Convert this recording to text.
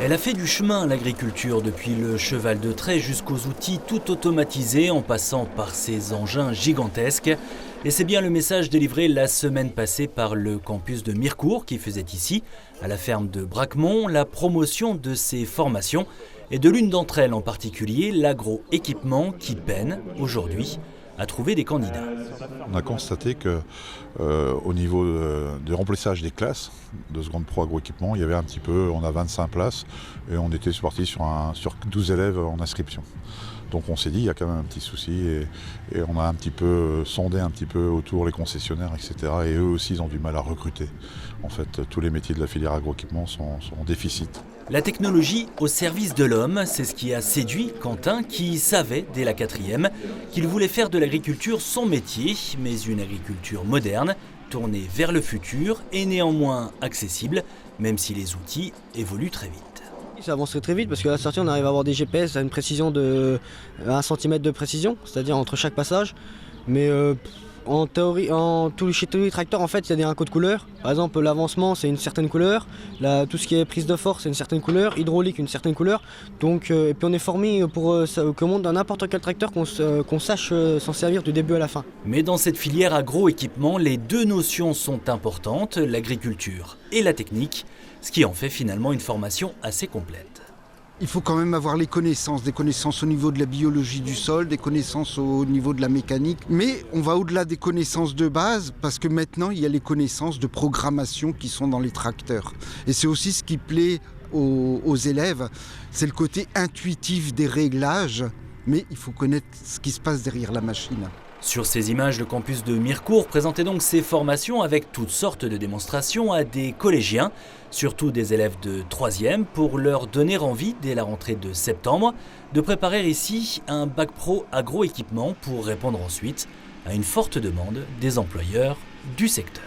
Elle a fait du chemin, l'agriculture, depuis le cheval de trait jusqu'aux outils tout automatisés en passant par ces engins gigantesques. Et c'est bien le message délivré la semaine passée par le campus de Mirecourt qui faisait ici, à la ferme de Bracquemont, la promotion de ces formations et de l'une d'entre elles en particulier, l'agroéquipement qui peine aujourd'hui à trouver des candidats. On a constaté que au niveau du remplissage des classes de seconde pro agroéquipement, il y avait un petit peu, on a 25 places et on était parti sur 12 élèves en inscription. Donc on s'est dit il y a quand même un petit souci et on a un petit peu sondé un petit peu autour les concessionnaires, etc. Et eux aussi ils ont du mal à recruter. En fait, tous les métiers de la filière agroéquipement sont en déficit. La technologie au service de l'homme, c'est ce qui a séduit Quentin qui savait dès la 4e qu'il voulait faire de l'agriculture son métier, mais une agriculture moderne, tournée vers le futur et néanmoins accessible, même si les outils évoluent très vite. Ça avancerait très vite parce qu'à la sortie on arrive à avoir des GPS à une précision de 1 cm de précision, c'est-à-dire entre chaque passage. Mais en théorie, chez tous les tracteurs en fait il y a un code couleur. Par exemple l'avancement c'est une certaine couleur, tout ce qui est prise de force c'est une certaine couleur, hydraulique une certaine couleur. Donc, et puis on est formé pour que monte dans n'importe quel tracteur qu'on sache s'en servir du début à la fin. Mais dans cette filière agroéquipement, les deux notions sont importantes, l'agriculture et la technique, ce qui en fait finalement une formation assez complète. Il faut quand même avoir les connaissances, des connaissances au niveau de la biologie du sol, des connaissances au niveau de la mécanique. Mais on va au-delà des connaissances de base parce que maintenant il y a les connaissances de programmation qui sont dans les tracteurs. Et c'est aussi ce qui plaît aux élèves, c'est le côté intuitif des réglages, mais il faut connaître ce qui se passe derrière la machine. Sur ces images, le campus de Mirecourt présentait donc ses formations avec toutes sortes de démonstrations à des collégiens, surtout des élèves de 3e, pour leur donner envie, dès la rentrée de septembre, de préparer ici un bac pro agroéquipement pour répondre ensuite à une forte demande des employeurs du secteur.